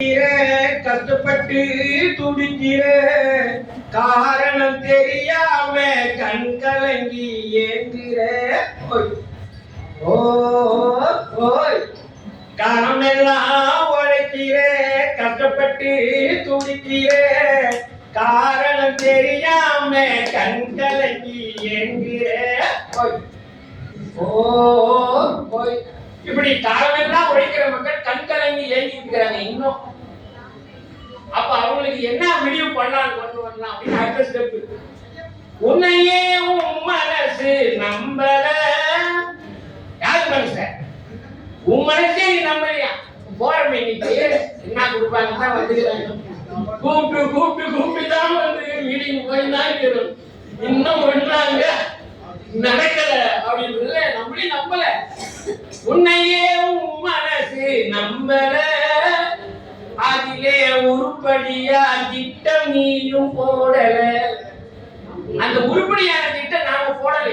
கஷ்டப்பட்டு துடிக்கிற காரணம் தெரியாம கண் கலங்கி ஏங்குற காரணமெல்லாம் உழைக்கிற கஷ்டப்பட்டு துடிக்கிற காரணம் தெரியாம கண் கலங்கி ஏங்குற இப்படி காலமெல்லாம் உழைக்கிற மக்கள் கண் கலங்கி ஏங்கி இருக்கிறாங்க இன்னும். அப்ப அவங்களுக்கு என்ன முடிவு பண்ணலாம் கொண்டு வரலாம் அப்படின்னு அடுத்த ஸ்டெப். உன்னையே உன் மனசு நம்பல. யாரு மனச? உன் மனசே நீ நம்பலையா? போறமே இன்னைக்கு என்ன கொடுப்பாங்க தான் வந்துக்கிறாங்க. கூப்பிட்டு கூப்பிட்டு கூப்பிட்டு தான் வந்து மீட்டிங் போய் தான் இருக்கிறோம். இன்னும் ஒன்றாங்க நடக்கல அப்படின்னு நம்மளே நம்பல. உன்னையே உன் மனசு நம்பல. அதிலே உருப்படியா திட்டம் நீயும் போடல. அந்த உருப்படியான திட்டம் நாம போடல.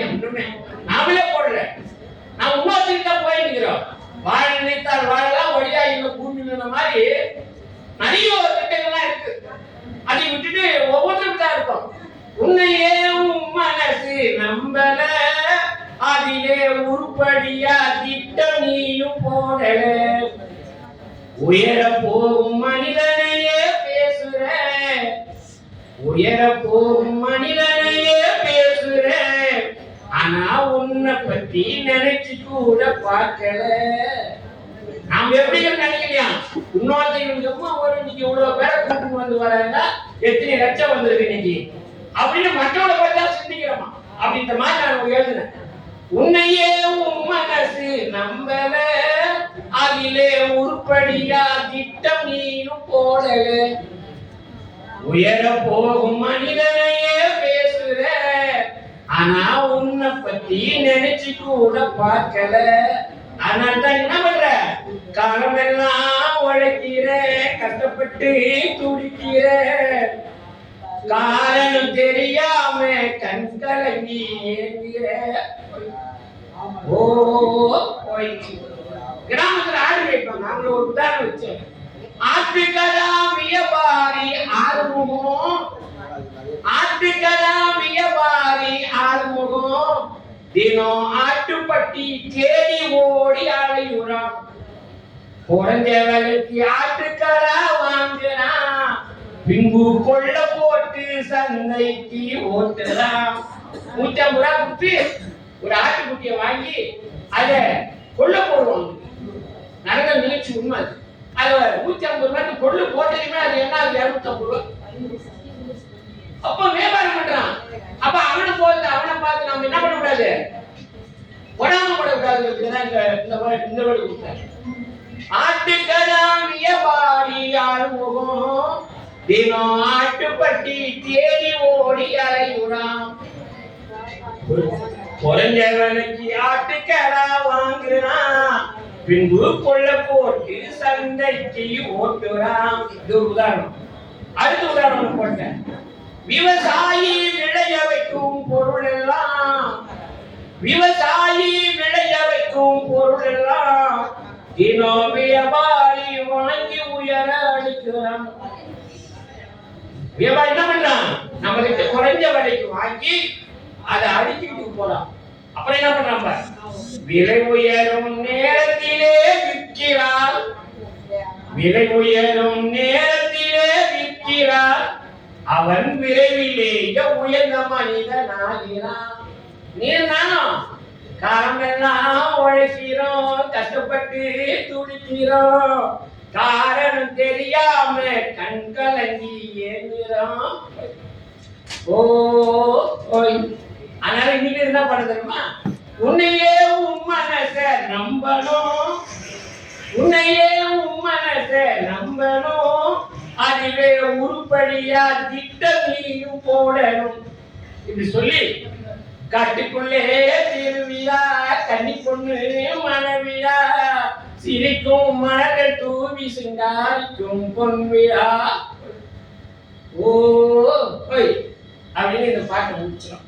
நாமளே போடல. நான் இன்னொருத்தருக்கு தான் போயிருக்கிறோம். வாழ நினைத்தால் வாழலாம், வழியா இந்த பூமி மாதிரி நிறைய திட்டங்கள்லாம் இருக்கு. அதை விட்டுட்டு ஒவ்வொருத்தருக்கு தான் இருக்கும். உன்னையே உன் மனசு நம்பல. அதிலே உருப்படியா திட்டம் நீயும் போடல. உயர போகும் மனிதனையே பேசுற. உயர போகும் மனிதனையே பேசுற. ஆனா உன்னை பத்தி நினைச்சு கூட பார்க்கல. நாம எப்படி நினைக்கலையா? இன்னொருத்தவங்க ஒரு இன்னைக்கு இவ்வளவு பேரை கூட்டு வந்து வராங்க, எத்தனை லட்சம் வந்திருக்கு இன்னைக்கு அப்படின்னு மற்றவங்களை பத்தி தான் சிந்திக்கிறோமா அப்படின்ற மாதிரி நான் எழுதுனேன். உன்னையே உன் மனசு நம்பல. அதிலே உருப்படியா திட்டம் நீயும் போடல. உயர போகும் மனிதனையே பேசுற. ஆனா உன்னை பத்தி நினைச்சு கூட பார்க்கல. அதனால தான் என்ன பண்ற? காலமெல்லாம் உழைக்கிற, கஷ்டப்பட்டு துடிக்கிற, காரணம் தெரியாம கண் கலங்கி ஏங்குற. கிராமத்துல ஆடு வைப்பாங்க. அவங்கள ஒரு உதாரணம் வச்சேன். ஆட்டுக்கெல்லாம் வியாபாரி ஆறுமுகம். ஆட்டுக்கெல்லாம் வியாபாரி ஆறுமுகம். தினம் ஆட்டுப்பட்டி தேடி ஓடி அலையுறான். குறைஞ்ச வேலைக்கு ஆட்டுக்கடா வாங்குறான். பின்பு கொள்ள போட்டு சந்தைக்கு ஓட்டுறான். 150 ரூபா கொடுத்து ஒரு ஆட்டுக்குட்டியை வாங்கி அதை கொள்ள போடுவாங்க. நடந்த நிகழ்ச்சி உண்மை. அது 150 ரூபாய்க்கு கொள்ளு போட்டதுமே அது என்ன? 250 ரூபா. அப்ப வியாபாரம் பண்றான். அப்ப அவனை பார்த்து நம்ம என்ன பண்ணக்கூடாது? பொறாமப்படக்கூடாது. இந்த வேர்டு கொடுத்தாரு. ஆட்டுக்கெல்லாம் வியாபாரி ஆறுமுகம். தினம் ஆட்டுப்பட்டி தேடி ஓடி அலையுறான். குறைஞ்ச வேலைக்கு ஆட்டுக்கடா வாங்குறான். பின்பு கொள்ள போட்டு சந்தைக்கு ஓட்டுறான். இது ஒரு உதாரணம். அடுத்த உதாரணம் போட்டேன். விவசாயி விளைய வைக்கும் பொருள் எல்லாம். விவசாயி விளைய வைக்கும் பொருள் எல்லாம் தினம் வியாபாரி வாங்கி உயர அடிக்கிறான். வியாபாரி என்ன பண்றான்? நம்ம கிட்ட குறைஞ்ச விலைக்கு வாங்கி அதை அடிச்சுட்டு போறான். அப்புறம் என்ன பண்றான்? விலை உயரும் நேரத்திலே விற்கிறார். விலை உயரும் நேரத்திலே விற்கிறார். அவன் விரைவிலேயே உயர்ந்த மனிதனாகிறான். நீர் நானும் காலமெல்லாம் உழைக்கிறோம், கஷ்டப்பட்டு துடிக்கிறோம், காரணம் தெரியாம கண் கலங்கி ஏங்குறோம். அதனால இன்னைக்கு என்ன பண்ண தெரியுமா? உன்னையே உன் மனச நம்பணும். உன்னையே உன் மனச நம்பணும். அதிலே உருப்படியா திட்டம் நீயும் போடணும். இப்படி சொல்லி காட்டுக்குள்ளே திருவிழா, கன்னி பொண்ணு மனைவிழா, சிரிக்கும் மலர்கள் தூவி சிங்காரிக்கும் பொன்விழா. அப்படின்னு இந்த பாட்டை முடிச்சிடும்.